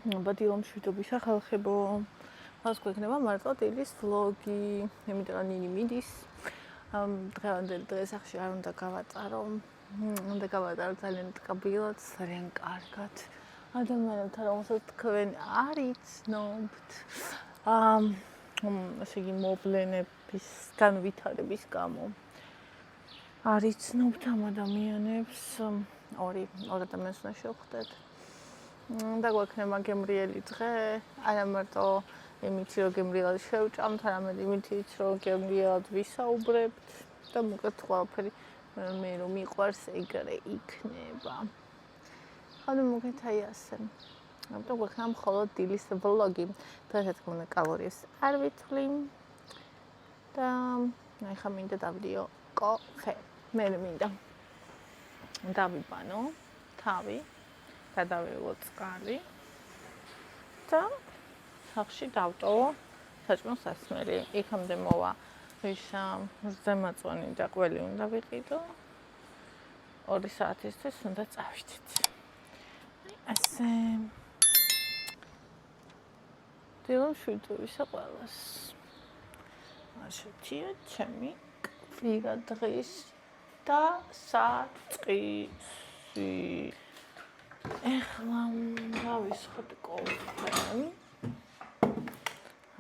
ბადიო მშვიდობის ახალხებო. მას გვექნება მარტო დილის ვლოგი, იმიტომ რომ ნინი მიდის. დღევანდელ დღეს სახში არ უნდა გავატარო. უნდა გავატარო ძალიან ტკბილად, ძალიან კარგად. ადამიანებთან რომელსაც თქვენ არ იცნობთ. ასე იგი მოვლენების განვითარების გამო. არ იცნობთ ამ ადამიანებს. ორი ადამიანს უნდა შევხვდეთ. და გვექნება გემრიელი დღე, არა მარტო იმით, რომ გემრიელად შევჭამთ, არამედ იმითიც, რომ გემრიელად ვისაუბრებთ და მოკლედ ყველაფერი მე რომ მიყვარს ეგრე იქნება. ხანუ მოგეთ აი ასე. ამიტომ გვექნება მხოლოდ დილის ვლოგი. დღეს რა თქმა უნდა კალორიებს არ ვიტვლი. და ახლა მინდა დავდიო კოფე. მე მინდა დავიბანო თავი. გადავიღო წყალი და სახში დავტოვო საჭმელ სასმელი. იქამდე მოვა ვიშა ზემაწვენი და ყველი უნდა ვიყიდო. 2 საათისთვის უნდა წავიდეთ. ასე. დილო მშვიდობისა ყველას. ასეთია ჩემი კვირა დღის და საწყისი. ეხლა დავისხოთ კოფე.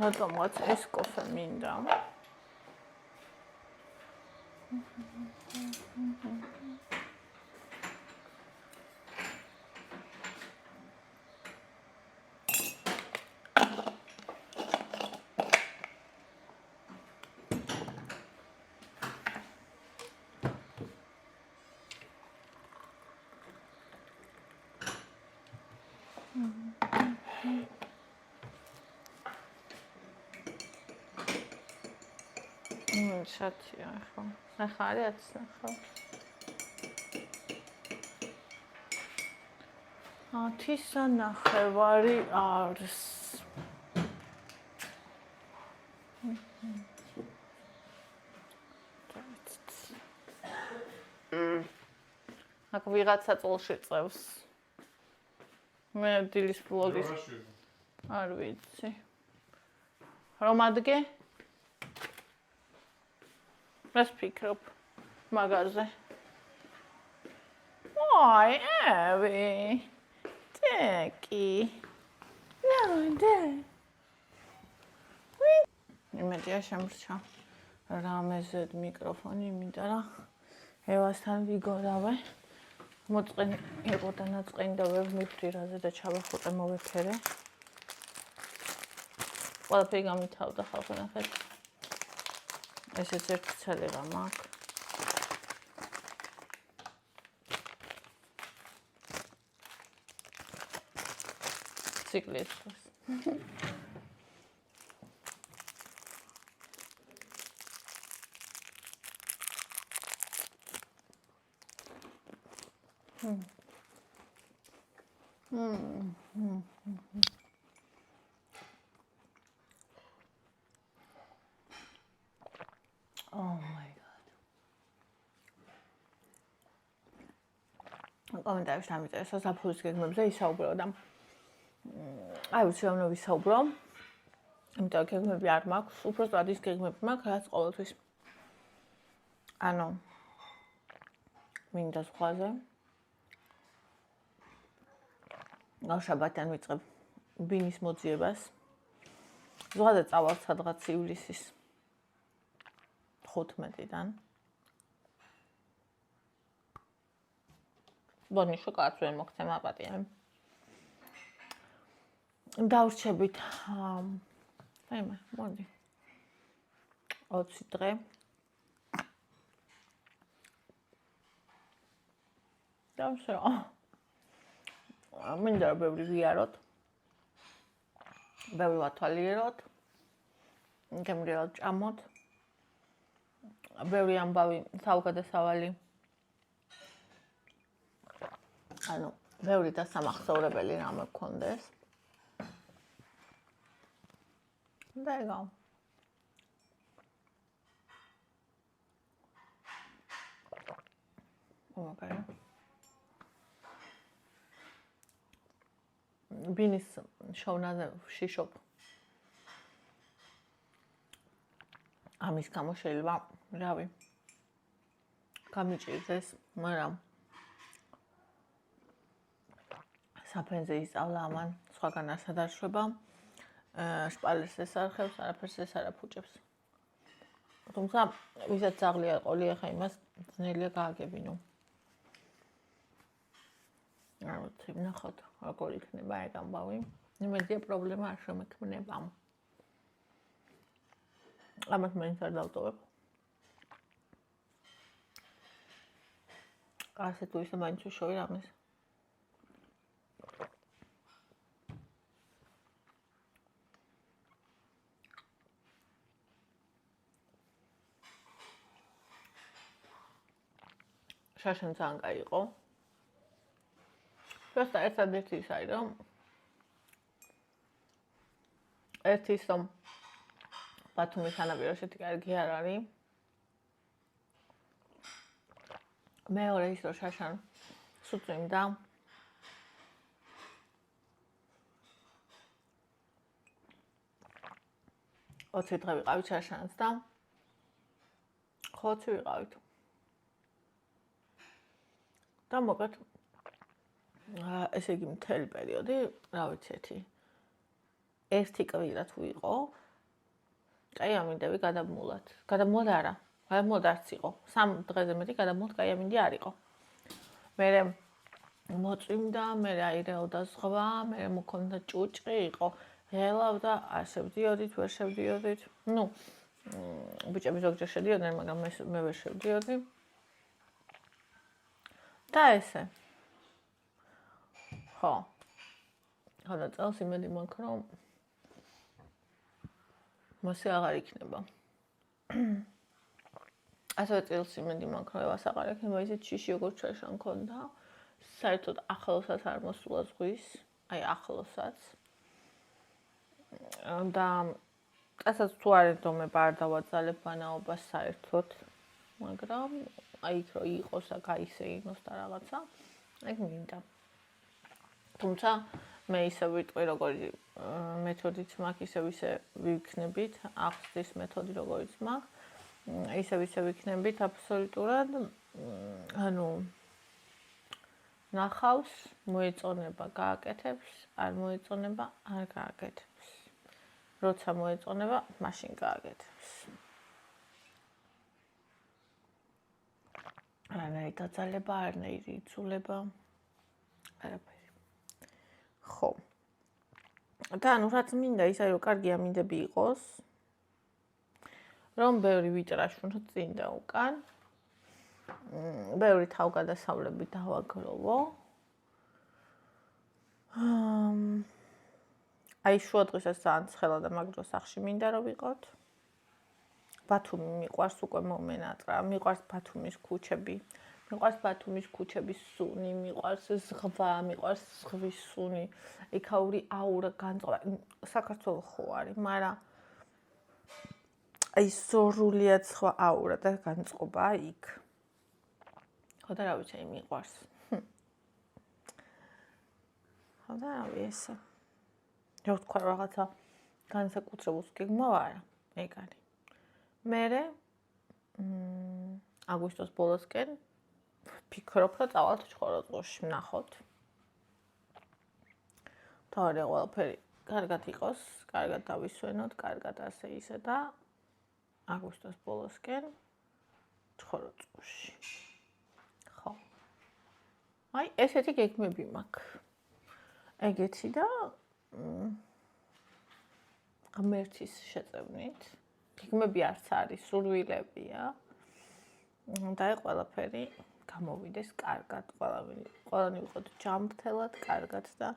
რატომღაც ეს კოფე მინდა. შატია ახლა. ახლა არის ახლა. 10:30 არის. აქ ვიღაცა წოლში წევს. მე დილის ვლოგის არ ვიცი. რომ ადგე? რას ფიქრობ მაგაზე? აი, ევი. ტეკი. ნამდე. იმედია შემრჩა. რამეზედ მიკროფონი, იმიტომ რომ ევასთან ვიგორავე. მოწყენი იყო და ნაწყენი და ვერ მივხვდი რაზე და ჩავახუტე მოვეფერე. ყველაფერი გამითავდა ხალხი ნახეთ. ესეც ერთი ცელიღა მაქვს. ციკლის დროს. Oh my god. კომენტარებში ამიწერე სასაფლაოს გეგმებზე ისაუბრო და აი ვიცი რომ ვისაუბრო. იმიტომ გეგმები არ მაქვს, უბრალოდ ის გეგმები მაქვს, რაც ყოველთვის. ანუ მინდა ზღვაზე. შაბათიდან ვიწყებ ბინის მოძიებას. ზღვაზე წავალ სადღაც ივლისის 15-დან. ბონიშო კაც ვერ მოგცემ აპატია. დავრჩებით აიმე, მოდი. 20 დღე. დავშო. მინდა ბევრი ვიაროთ. ბევრი ვათვალიეროთ. გემრიელად ჭამოთ. ბევრი ამბავი საუგადასავალი. ანუ ბევრი დასამახსოვრებელი რამე გქონდეს. და ეგა. ბინის შოვნაზე შიშობ. ამის გამო შეიძლება, რავი, გამიჭირდეს, მაგრამ საფენზე ისწავლა ამან სხვაგან არ სადარშვება, შპალერს ეს არხევს, არაფერს ეს არ აფუჭებს. თუმცა, ვისაც ძაღლი არ ყოლი, ახლა იმას ძნელია გააგებინო. არ ვიცი, ნახოთ, როგორ იქნება ეგ ამბავი. იმედია პრობლემა არ შემექმნება. ამას მაინც არ დავტოვებ. ასე თუ ისე მაინც ვიშოვი რამეს. შაშან ძალიან კაი იყო. просто ერთადერთი ის არის, რომ ერთი ის რომ ბათუმის სანაპიროში კარგი არ არის. მეორე ის რომ შაშან სუწვიმდა. ოცი დღე ვიყავით შაშანს და ხოცი ვიყავით. და მოკლედ ესე იგი მთელი პერიოდი, რა ვიცი, ერთი კვირა თუ იყო, კაი ამინდები გადამულად. გადამულად არა, გადამულად არც იყო. 3 დღეზე მეტი გადამულად კაი ამინდი არ იყო. მერე მოწვიმდა, მერე აირეოდა ზღვა, მერე მქონდა ჭუჭყი იყო. ღელავდა, არ შევდიოდით, ვერ შევდიოდით. ნუ, ბიჭები ზოგჯერ შედიოდნენ, მაგრამ მე ვერ შევდიოდი. და ესე. ხო. ხოდა წელს იმედი მაქვს, რომ მასე აღარ იქნება. ასევე წელს იმედი მაქვს, რომ ევას აღარ იქნება, ისეთ შიში როგორც შაშან მქონდა. საერთოდ ახლოსაც არ მოსულა ზღვის, აი ახლოსაც. და ასაც თუ არ ედომებ არ დავაძალებ ბანაობას საერთოდ, მაგრამ აი იქ რო იყოს და გაისეინოს და რაღაცა, ეგ მინდა. თუმცა მე ისე ვიტყვი, როგორი მეთოდიც მაქვს, ისე ვიქნებით, აღზრდის მეთოდი როგორიც მაქვს, ისე ვიქნებით აბსოლუტურად, ანუ ნახავს, მოეწონება, გააკეთებს, არ მოეწონება, არ გააკეთებს. როცა მოეწონება, მაშინ გააკეთებს. არანაირი დაძალება, არანაირი იცულება, არაფერი. ხო. და ანუ რაც მინდა ის არის, რომ კარგი ამინდები იყოს, რომ ბევრი ვიტრაჟვრო წინ და უკან, ბევრი თავგადასავლები დავაგროვო. აი შუადღესაც ძალიან ცხელა და მაგრო სახლში მინდა რომ ვიყოთ. ბათუმი მიყვარს უკვე მომენატრა, მიყვარს ბათუმის ქუჩები. მიყვარს ბათუმის ქუჩების სუნი, მიყვარს ზღვა, მიყვარს ზღვის სუნი, იქაური აურა განწყობა. საქართველოს ხო არის, მაგრამ აი სორულია სხვა აურა და განწყობა იქ. ხო და რა ვიცი, მიყვარს. ხო და რავი ესე. რა ვთქვა რაღაცა განსაკუთრებულს გეგმავა არა, ეგ არის. მერე აგვისტოს ბოლოსკენ ფიქრობ, რომ წავალთ ჩხოროწყუში, ვნახოთ. თავარი ყველაფერი კარგად იყოს, კარგად დავისვენოთ, კარგად ასე ისე და აგვისტოს ბოლოსკენ ჩხოროწყუში. ხო. აი, ესეთი გეგმები მაქვს. ეგეთი და ღმერთის შეწევნით. გეგმები არც არის, სურვილებია. და აი ყველაფერი გამოვიდეს კარგად, ყველანი ვიყოთ ჯანმრთელად, კარგად და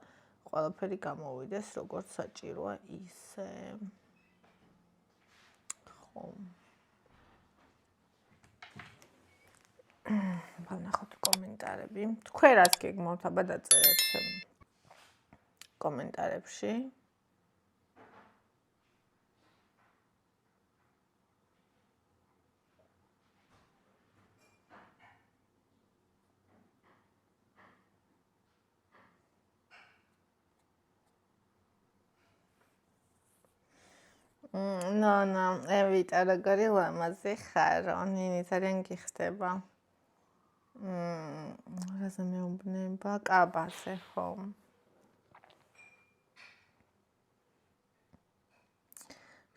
ყველაფერი გამოვიდეს როგორც საჭიროა ისე. ხო. ვნახოთ კომენტარები. თქვენ რაც გეგმავთ, აბა დაწერეთ კომენტარებში. ნონა, ევიტა, როგორი ლამაზი ხარ, ნინი ძალიან გიხდება. რაზე მეუბნება? კაბაზე, ხო.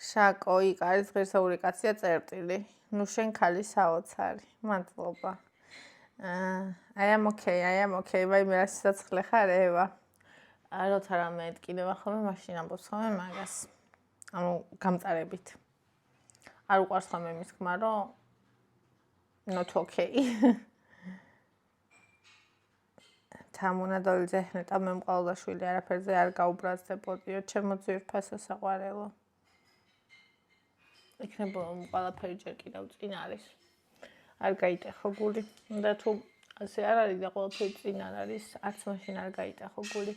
შაკო, იკარის ღირსეული კაცია წერტილი. ნუ შენ ქალი საოცარი. მადლობა. I am okay, ვაიმე რა სიცოცხლე ხარ, ევა. როცა რამე ეთკინება ხოლმე, მაშინ ამბობს ხოლმე მაგას. ანუ გამწარებით. არ უყვარს ხოლმე მის ხმა, რომ not okay. თამუნა დოლიძე მე მყავდა შვილი არაფერზე არ გაუბრაზდებოდიო, ჩემო ძვირფასო საყვარელო. იქნება ყველაფერი ჯერ კიდევ წინ არის. არ გაიტეხო გული. და თუ ასე არ არის და ყველაფერი წინ არ არის, არც მაშინ არ გაიტეხო გული.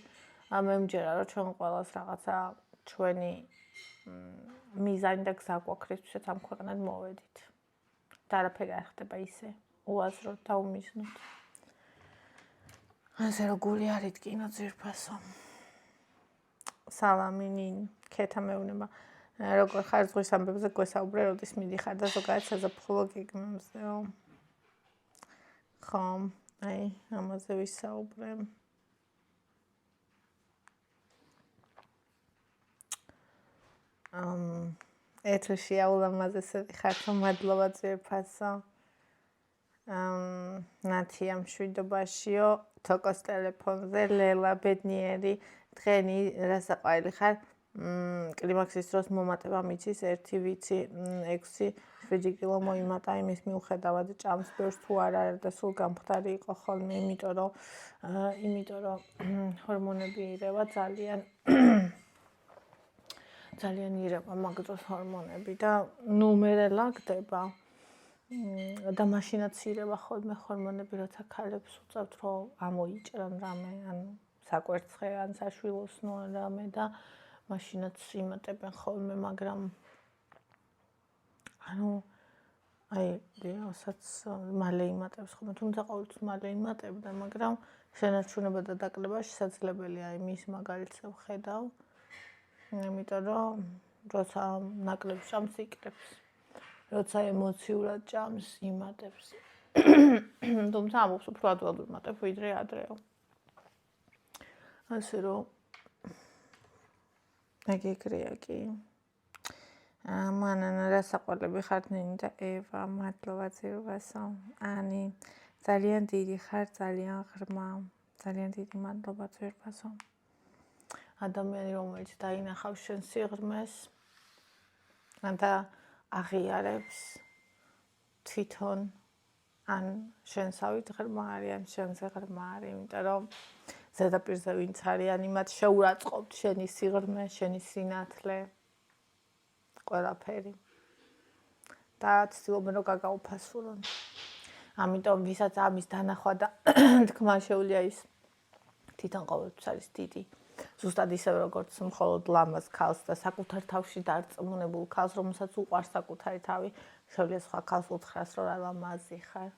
მე მჯერა რომ ჩვენ ყველას რაღაცა ჩვენი მიზანი და გზა გვაქვს რისთვისაც ამ ქვეყნად მოვედით. და არაფერი არ ხდება ისე უაზროდ და უმიზნოდ. ასე რომ გული არ იტკინო ძვირფასო. სალამი ნინი, ქეთა მეუბნება. როგორ ხარ ზღვის ამბებზე გვესაუბრე, როდის მიდიხარ და ზოგადად საზაფხულო გეგმებზეო. ხო, აი, ამაზე ვისაუბრე. ეთერშია ულამაზესები ხარ, მადლობა ძვირფასო. ნათია მშვიდობაშიო, თოკოს ტელეფონზე, ლელა ბედნიერი, დღენი რა საყვარელი ხარ? კლიმაქსის დროს მომატება მიცის 1 ვიცი 6-7 კილო მოიმატა იმის მიუხედავად ჭამს ბევრს თუ არ არის და სულ გამხდარი იყო ხოლმე იმიტომ რომ ჰორმონები ირევა ძალიან ირევა მაგ დროს ჰორმონები და ნუ მერე ლაგდება და მაშინაც ირევა ხოლმე ჰორმონები როცა ქალებს უწევთ რომ ამოიჭრან რამე ან საკვერცხე ან საშვილოსნო ან რამე და მაშინაც იმატებენ ხოლმე, მაგრამ ანუ აი რასაც მალე იმატებს ხოლმე, თუმცა ყოველთვის მალე იმატებდა, მაგრამ შენარჩუნება და დაკლება შესაძლებელია, მის მაგალითს ვხედავ. იმიტომ რომ როცა ნაკლებს ჭამს იკრებს. როცა ემოციურად ჭამს იმატებს. თუმცა ამბობს უფრო ადვილად ვიმატებ ვიდრე ადრეო. ასე რომ ეგრეა კი. მანანა რა საყვარლები ხართ ნინი და ევა, მადლობა ძირვასო. ანი, ძალიან დიდი ხარ, ძალიან ღრმა. ძალიან დიდი მადლობა ძირვასო. ადამიანი რომელიც დაინახავს შენ სიღრმეს და აღიარებს თვითონ ან შენსავით ღრმა არის, ან შენზე ღრმა არის, იმიტომ რომ ზედაპირზე ვინც არის, ან იმათ შეურაცხყოფთ შენი სიღრმე, შენი სინათლე, ყველაფერი. და ცდილობენ რომ გაგაუფასურონ. ამიტომ ვისაც ამის დანახვა და თქმა შეუძლია ის თვითონ ყოველთვის არის დიდი. ზუსტად ისევე როგორც მხოლოდ ლამაზ ქალს და საკუთარ თავში დარწმუნებულ ქალს, რომელსაც უყვარს საკუთარი თავი, შეუძლია სხვა ქალს უთხრას რომ რა ლამაზი ხარ.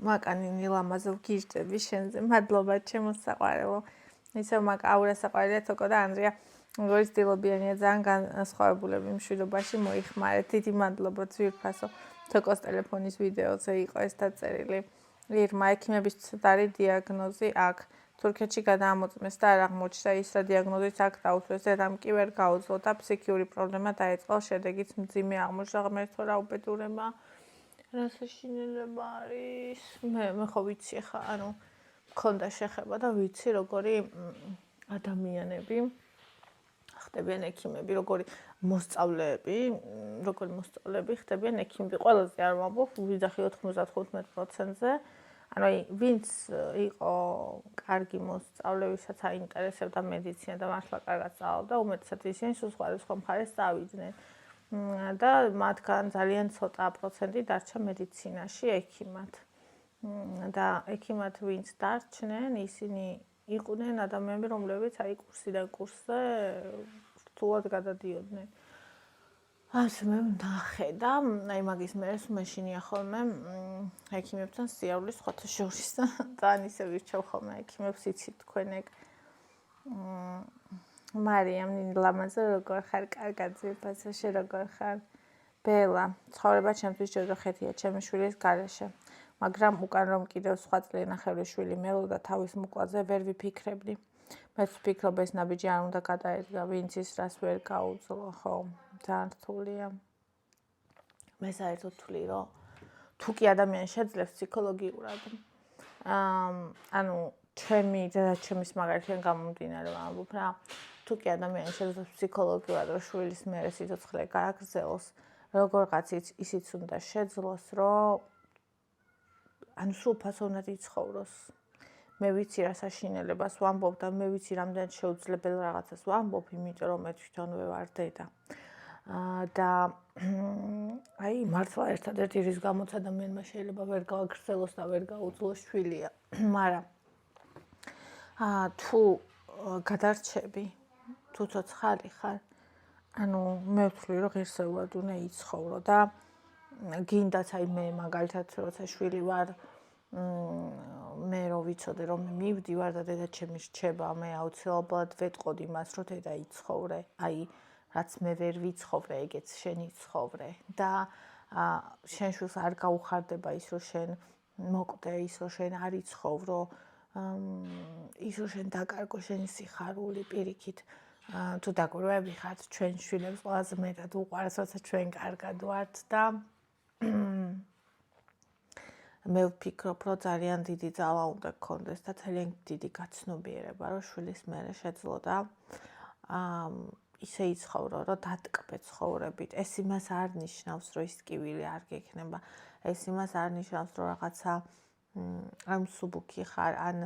მაკანინი ლამაზო გიჟდები შენზე. მადლობა ჩემო საყვარელო. ისევ აურა საყვარელია თოკო და ანდრია. როგორც დილობიანია ძალიან განსხვავებულები მშვიდობაში მოიხმარეთ. დიდი მადლობა ძვირფასო. თოკოს ტელეფონის ვიდეოზე იყო ეს დაწერილი. ირმა ექიმების ცუდარი დიაგნოზი აქვს. თურქეთში გადაამოწმეს და არ აღმოჩნდა ის რა დიაგნოზით აქ დაუსვეს. დედამ კი ვერ გაუძლო და ფსიქიური პრობლემა დაიწყო. შედეგიც მძიმე აღმოჩნდა. ღმერთო რა უბედურება. რა საშინელება არის. მე ხო ვიცი ხა, ანუ მქონდა შეხება და ვიცი როგორი ადამიანები ხდებიან ექიმები, როგორი მოსწავლეები ხდებიან ექიმები. ყველაზე არ ვამბობ, ვიძახი 95%-ზე. ანუ აი, ვინც იყო კარგი მოსწავლე, ვისაც აინტერესებდა მედიცინა და მართლა კარგად სწავლობდა, უმეტესად ისინი სულ სხვადასხვა მხარეს წავიდნენ. და მათგან ძალიან ცოტა პროცენტი დარჩა მედიცინაში ექიმად. და ექიმად ვინც დარჩნენ, ისინი იყვნენ ადამიანები, რომლებიც აი კურსიდან კურსზე რთულად გადადიოდნენ. ასე მე ვნახე და აი მაგის მერე მაშინია ხოლმე ექიმებთან სიავლის ხოთა შორის და ისე ვირჩევ ხოლმე ექიმებს იცით თქვენ ეგ მარიამ ლამაზო როგორ ხარ კარგად ზეფასე როგორ ხარ ბელა ცხოვრება ჩემთვის ჯოჯოხეთია ჩემი შვილის გარეშე მაგრამ უკან რომ კიდევ სხვა წლიანახევრის შვილი მელოდა თავის მუკლაზე ვერ ვიფიქრებდი მეც ვფიქრობ ეს ნაბიჯი არ უნდა გადაედგა ვინც ის რას ვერ გაუძლო ხო ძალიან რთულია მე საერთოდ ვთვლი რომ თუ კი ადამიანი შეძლებს ფსიქოლოგიურად ანუ ჩემი დედაჩემის მაგალითიდან გამომდინარე ვამბობ რა თუ კი ადამიანი შეძლებს ფსიქოლოგიურად რომ შვილის მერე სიცოცხლე გააგრძელოს როგორღაც ისიც უნდა შეძლოს რომ ანუ სრულფასოვნად იცხოვროს მე ვიცი რა საშინელებას ვამბობ და მე ვიცი რამდენად შეუძლებელ რაღაცას ვამბობ იმიტომ რომ მე თვითონვე ვარ დედა და აი მართლა ერთადერთი რის გამოც ადამიანმა შეიძლება ვერ გააგრძელოს და ვერ გაუძლოს შვილია მაგრამ თუ გადარჩები თუ ცოცხალი ხარ ანუ მე ვთვლი რომ ღირსეულად უნდა იცხოვრო და გინდაც აი მე მაგალითად როცა შვილი ვარ მე რო ვიცოდე რომ მე მივდივარ და დედაჩემი რჩება მე აუცილებლად ვეტყოდი იმას რომ დედა იცხოვრე აი რაც მე ვერ ვიცხოვრე ეგეც შენ იცხოვრე და შენ შვილს არ გაუხარდება ის რომ შენ მოკვდე ის რომ შენ არ იცხოვრო ის რომ შენ დაკარგო შენი სიხარული პირიქით თუ დაკვირვები ხართ ჩვენ შვილებს ყველაზე მეტად უყვარს როცა ჩვენ კარგად ვართ და მე ვფიქრობ რომ ძალიან დიდი ძალა უნდა გქონდეს და ძალიან დიდი გაცნობიერება რომ შვილის მერე შეძლო და ისე იცხოვრო რომ დატკბე ცხოვრებით ეს იმას არ ნიშნავს რომ ის ტკივილი არ გექნება ეს იმას არ ნიშნავს რომ რაღაცა ან მსუბუქი ხარ ან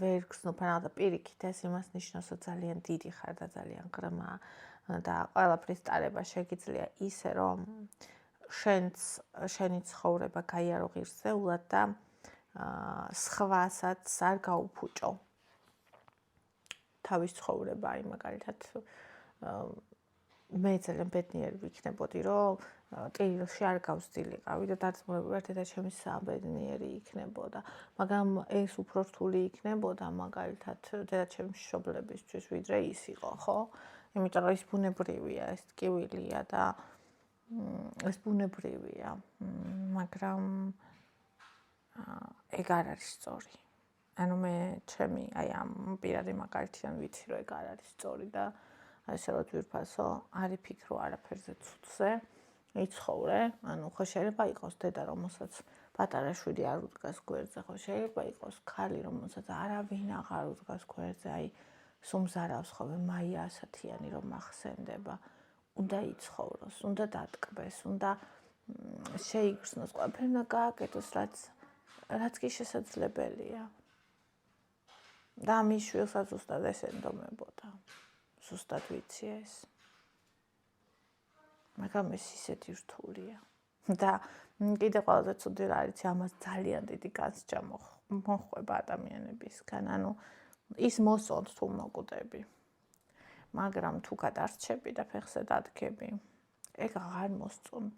ვერ გრძნობ ან რაღაცა პირიქით ეს იმას ნიშნავს რომ ძალიან დიდი ხარ და ძალიან ღრმა და ყველაფრის ტარება შეგიძლია ისე რომ შენი ცხოვრება გაიარო ღირსეულად და სხვასაც არ გაუფუჭო თავის ცხოვრება აი მაგალითად მე ძალიან ბედნიერი ვიქნებოდი რომ ტირილში არ გავსდილიყავი და დაწმობები ვარ დედაჩემი საბედნიერი იქნებოდა მაგრამ ეს უფრო რთული იქნებოდა მაგალითად დედაჩემის მშობლებისთვის ვიდრე ის იყო ხო იმიტომ რომ ის ბუნებრივია ეს ტკივილია და ეს ბუნებრივია მაგრამ ეგ არ არის სწორი ანუ მე ჩემი აი ამ პირადი მაგალითიდან ვიცი რომ ეგ არ არის სწორი და ასე რომ ვირფასო არ იფიქრო არაფერზე ცუდზე იცხოვრე ანუ ხო შეიძლება იყოს დედა რომელსაც პატარა შვილი არ უდგას გვერდზე ხო შეიძლება იყოს ქალი რომელსაც არავინ აღარ უდგას გვერდზე აი სუმზარავს ხოლმე მაია ასათიანი რომ ახსენდება უნდა იცხოვროს უნდა დატკბეს უნდა შეიგრძნოს ყველაფერი უნდა გააკეთოს რაც კი შესაძლებელია და მის შვილსაც ზუსტად ეს ენდომებოდა ზუსტად ვიცი ეს მაგრამ ეს ისეთი რთულია და კიდე ყველაზე ცუდი რა არის ამას ძალიან დიდი გასჭა მოხვება ადამიანებისგან ანუ ის მოსწონთ თუ მოკვდები მაგრამ თუ გადარჩები და ფეხზე დადგები ეგ აღარ მოსწონთ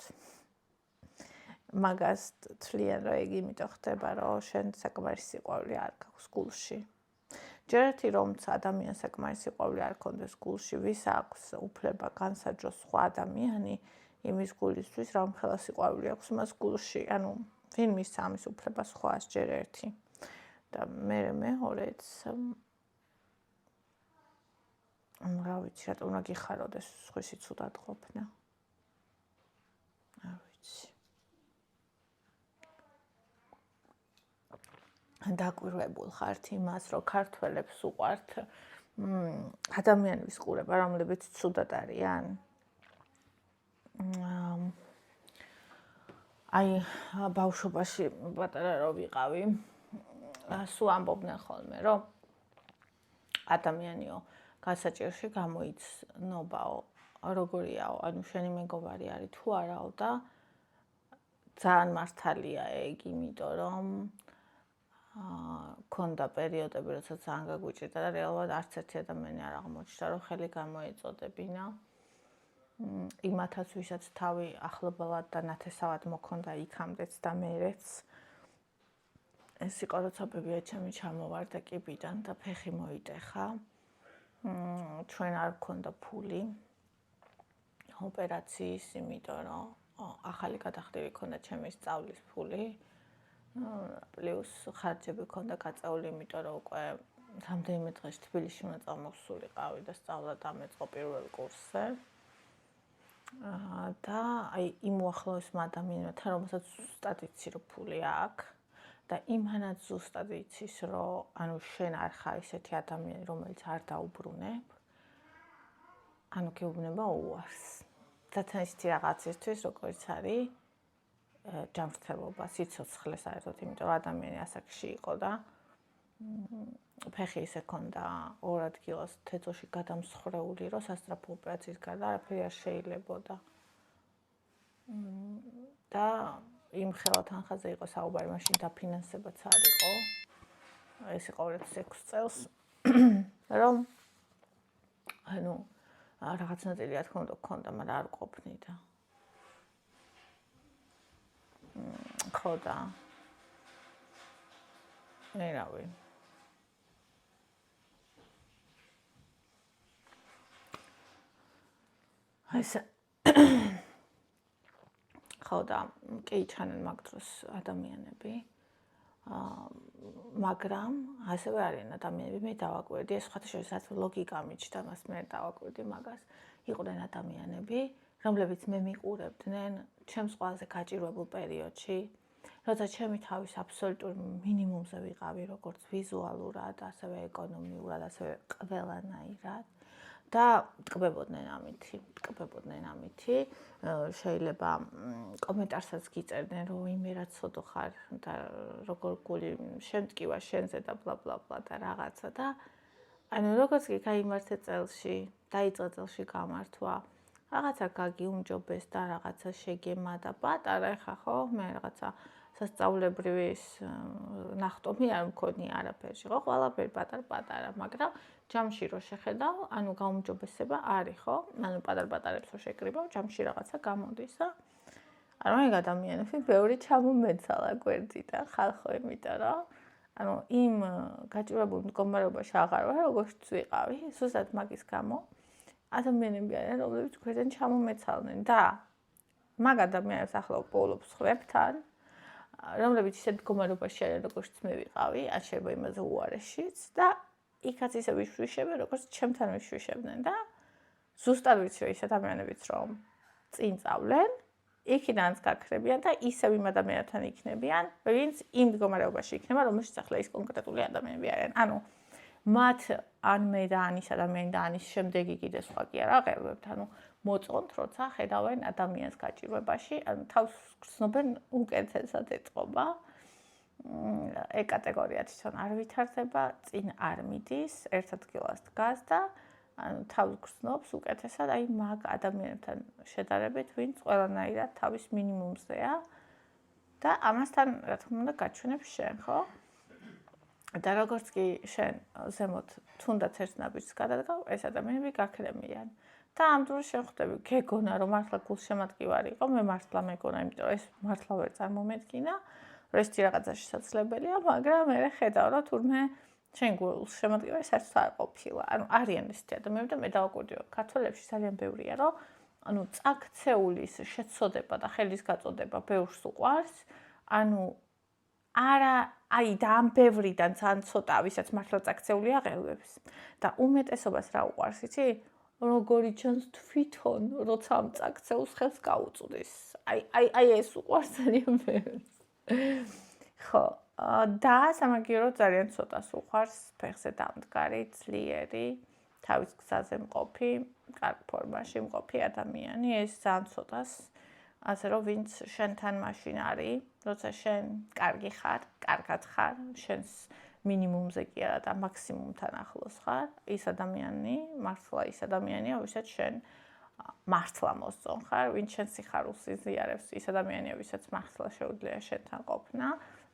მაგას თვლიან რომ ეგ იმიტომ ხდება რომ შენ საკმარის სიყვარული არ გაქვს გულში ჯერ ერთი რომც ადამიანს საკმარის სიყვარული არ ქონდეს გულში ვის აქვს უფლება განსაჯოს სხვა ადამიანი იმის გულისთვის რამხელა სიყვარული აქვს მას გულში ანუ ვინ მისცა ამის უფლება სხვას ჯერ ერთი და მეორეც რა ვიცი რატომ უნდა გიხაროდეს სხვისი ცუდად ყოფნა არ ვიცი დაკვირვებულ ხართ იმას რომ ქართველებს უყვართ ადამიანების ყურება რომლებიც ცუდად არიან აი ბავშვობაში პატარა რო ვიყავი სულ ამბობდნენ ხოლმე რომ ადამიანიო გასაჭირში გამოიცნობაო როგორიაო ანუ შენი მეგობარი არის თუ არაო და ძალიან მართალია ეგ იმიტომ რომ ქონდა პერიოდები როცა ძალიან გაგვიჭირდა და რეალურად არც ერთი ადამიანი არ აღმოჩნდა რომ ხელი გამოეწოდებინა იმათაც ვისაც თავი ახლობელად და ნათესავად მოქონდა იქამდეც და მერეც ეს იყო როცა ბებიაჩემი ჩამოვარდა კიბიდან და ფეხი მოიტეხა. ჩვენ არ გქონდა ფული ოპერაციის, იმიტომ რომ ახალი გადახდები ქონდა ჩემი სწავლის ფული. პლუს ხარჯები ქონდა გაწეული, იმიტომ რომ უკვე რამდენიმე დღეს თბილისში უნდა წამოვსულიყავი და სწავლა დამეწყო პირველ კურსზე. და აი იმ უახლოესმა ადამიანებთან, რომელსაც ზუსტად იცი, რომ ფული აქვს და იმანაც ზუსტად იცის, რომ ანუ შენ არ ხარ ისეთი ადამიანი, რომელიც არ დაუბრუნებ, ანუ გეუბნება უარს. ძალიან ისეთი რაღაცისთვის, როგორც არის ჯანმრთელობა, სიცოცხლე საერთოდ, იმიტომ რომ ადამიანი ასაკში იყო და ფეხი ისე ქონდა 2 ადგილას თეთრში გადამსხრეული, რომ სასწრაფო ოპერაციის გარდა არაფერი არ შეიძლებოდა. და იმ ხელა თანხაზე იყო საუბარი, მაშინ დაფინანსებაც არ იყო. ეს იყო 2006 წელს, რომ ანუ რაღაც ნაწილი რა თქმა უნდა გქონდა, მაგრამ არ ყოფნი და ხო და ერავი ეს ხო და კი ჩანენ მაგ დროს ადამიანები მაგრამ ასევე არიან ადამიანები, მე დავაკვირდი, ეს სხვათა შორის რაც ლოგიკა მიჩნდა, მას მე დავაკვირდი მაგას, იყვნენ ადამიანები, რომლებიც მე მიყურებდნენ ჩემს ყველაზე გაჭირვებულ პერიოდში, როცა ჩემი თავის აბსოლუტურ მინიმუმზე ვიყავი, როგორც ვიზუალურად, ასევე ეკონომიურად, ასევე ყველანაირად. და ტკბებოდნენ ამითი, შეიძლება კომენტარსაც გიწერდნენ, რომ იმე რა ცოდო ხარ და როგორ გული შემტკივა შენზე და ბლა ბლა ბლა და რაღაცა და ანუ როგორც კი გაიმართე წელში, დაიწყო წელში გამართვა, რაღაცა გაგიუმჯობეს და რაღაცა შეგემა და პატარა ხა ხო, მე რაღაცა სასწავლებრივი ნახტომი არ მქონია არაფერში, ხო, ყველაფერი პატარ-პატარა, მაგრამ ჯამში რო შეხედავ, ანუ გაუმჯობესება არის, ხო? ანუ პატარ-პატარებს რო შეკრიბავ, ჯამში რაღაცა გამოდის და ანუ ეგ ადამიანები ბევრი ჩამომეცალა გვერდიდან ხალხო, იმიტომ რომ ანუ იმ გაჭირებულ მდგომარეობაში აღარ ვარ, როგორც ვიყავი, ზუსტად მაგის გამო ადამიანები არიან, რომლებიც გვერდიდან ჩამომეცალნენ და მაგ ადამიანებს ახლა პოულობს ხვებთან, რომლებიც ისეთ მდგომარეობაში არიან, როგორც მე ვიყავი, ან შეიძლება იმაზე უარეშიც და იქაც ისე ვიშვიშებენ, როგორც ჩემთან ვიშვიშებდნენ და ზუსტად ვიცი, რომ ის ადამიანებიც რომ წინ წავლენ, იქიდანაც გაქრებიან და ისევ იმ ადამიანებთან იქნებიან, ვინც იმ მდგომარეობაში იქნება, რომელშიც ახლა ის კონკრეტული ადამიანები არიან. ანუ მათ ან მე და ან ის ადამიანი და ან ის შემდეგი კიდე სხვა კი არ აღელვებთ, ანუ მოწონთ, როცა ხედავენ ადამიანს გაჭირვებაში, ანუ თავს გრძნობენ უკეთესად ეტყობა. ეგ კატეგორია თვითონ არ ვითარდება, წინ არ მიდის, ერთ ადგილას დგას და ანუ თავს გრძნობს უკეთესად, აი მაგ ადამიანებთან შედარებით, ვინც ყველანაირად თავის მინიმუმზეა და ამასთან რა თქმა უნდა გაჩვენებს შენ, ხო? და როგორც კი შენ ზემოთ თუნდაც ერთ ნაბიჯს გადადგავ, ეს ადამიანები გაქრემიან. და ამ დროს შენ ხვდები, გეგონა რომ მართლა გულშემატკივარი იყო, მე მართლა მეგონა, იმიტომ რომ ეს მართლა ვერ წარმომედგინა. რომ ეს რაღაცა შესაძლებელია, მაგრამ მე ხედავ, რომ თურმე შენ გულშემატკივარი საერთოდ არ ყოფილა. ანუ არიან ესეთი ადამიანები და მე დავაკვირდი, რომ ქართველებში ძალიან ბევრია, რომ ანუ წაქცეულის შეცოდება და ხელის გაწოდება ბევრს უყვარს, ანუ არა, აი და ამ ბევრიდან ძალიან ცოტა, ვისაც მართლა წაქცეული აღელვებს და უმეტესობას რა უყვარს, იცი? როგორი ჩანს თვითონ, როცა ამ წაქცეულს ხელს გაუწვდის. აი ეს უყვარს ძალიან ბევრს. ხო, და სამაგიეროდ ძალიან ცოტას უყვარს ფეხზე დამდგარი, ძლიერი, თავის გზაზე მყოფი, კარგ ფორმაში მყოფი ადამიანი, ეს ძალიან ცოტას, ასე რომ ვინც შენთან მაშინ არის, როცა შენ კარგი ხარ, კარგად ხარ, შენს მინიმუმზე კი არა და მაქსიმუმთან ახლოს ხარ, ის ადამიანი, მართლა ის ადამიანია, ვისაც შენ მართლა მოსწონხარ, ვინც შენ სიხარულს იზიარებს, ის ადამიანია, ვისაც მართლა შეუძლია შენთან ყოფნა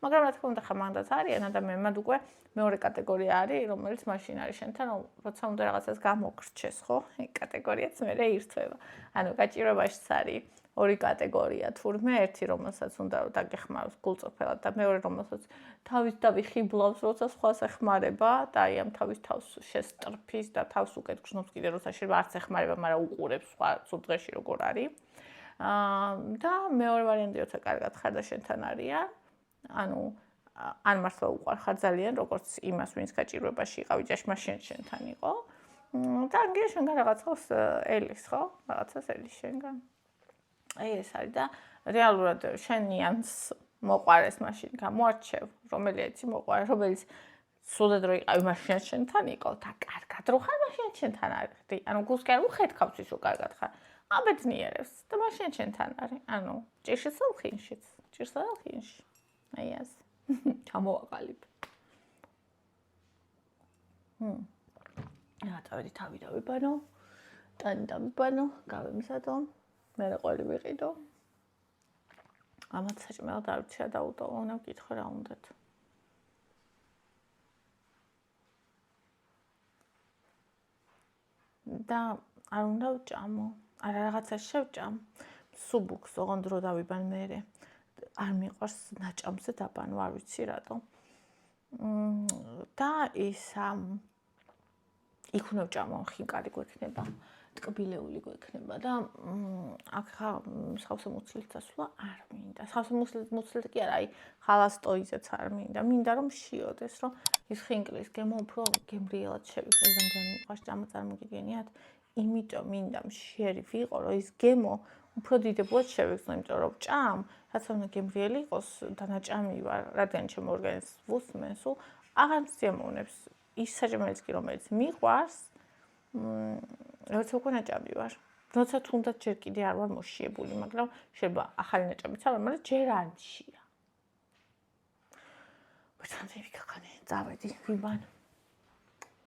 მაგრამ რა თქმა უნდა ხა მანდაც არიან ადამიანები, მათ უკვე მეორე კატეგორია არის, რომელიც მაშინ არის შენთან, როცა უნდა რაღაცას გამოგრჩეს, ხო? ეგ კატეგორიაც მერე ირთვება. ანუ გაჭირვებაშიც არის ორი კატეგორია, თურმე ერთი რომელსაც უნდა დაგეხმაროს გულწრფელად და მეორე რომელსაც თავის დავიხიბლავს, როცა სხვას ეხმარება და აი ამ თავის თავს შესტრფის და თავს უკეთ გრძნობს კიდე როცა შეიძლება არც ეხმარება, მაგრამ უყურებს სხვა სულ დღეში როგორ არის. და მეორე ვარიანტი როცა კარგად ხარ და შენთან არიან, ანუ ან მართლა უყვარხარ ძალიან, როგორც იმას, ვინც გაჭირვებაში იყავი, ჭაშმა შენთან იყო. და ან კიდე შენგან რაღაცას ელის, ხო? რაღაცას ელის შენგან. აი ეს არის და რეალურად შენიანს მოყვარეს მაშინ გამოარჩევ, რომელიც მოყვარე, რომელიც სულად რო იყავი მაშინ შენთან იყო და კარგად რო ხარ მაშინ შენთან არის. ანუ გულს კი არ უხედავთ ის რო კარგად ხარ. აბედნიერებს და მაშინ შენთან არის. ანუ ჭირშიც და ხინშიც. ჭირსა და ხინში. აი ეს. ჩამოვაყალიბ. დავიდი თავი დავიბანო. ტანი დავიბანო, გავემზადო. მე ყოველი ვიყიდო. ამათ საჭმელად დავიჩა და უტოვო, ვკითხე რა უნდათ. და არ უნდა ვჭამო. არა რაღაცას შევჭამ. სუბუქს ოღონდ რო დავიბან მერე. არ მიყვარს ნაჭამზე დაბანო, არ ვიცი რატო. და ის იქ უნდა ვჭამო, ხინკალი გვექნება. ტკბილეული გვექნება და აქ ხა სავსე მუცლით დასვლა არ მინდა. სავსე მუცლით კი არა, აი ხალასტოიზეც არ მინდა. მინდა რომ შიოდეს, რომ ის ხინკლის გემო უფრო გემრიელად შევიდე. რამდენი მიყვარს ჭამა წარმოგიდგენიათ? იმიტომ მინდა მშიერი ვიყო, რომ ის გემო უფრო დიდებულად შევეგზნო, იმიტომ რომ ჭამ, რაც უნდა გემრიელი იყოს და ნაჭამი ვარ, რადგან ჩემ ორგანიზმს ვუსმენს, აღარ მზიამოვნებს ის საჭმელიც კი რომელიც მიყვარს, როცა უკვე ნაჭამი ვარ. როცა თუნდაც ჯერ კიდე არ ვარ მოშიებული, მაგრამ შეიძლება ახალი ნაჭამიც არ ვარ, მაგრამ ჯერ არ მშია. ბრძანები გაქონე, წავედი, ვიბან.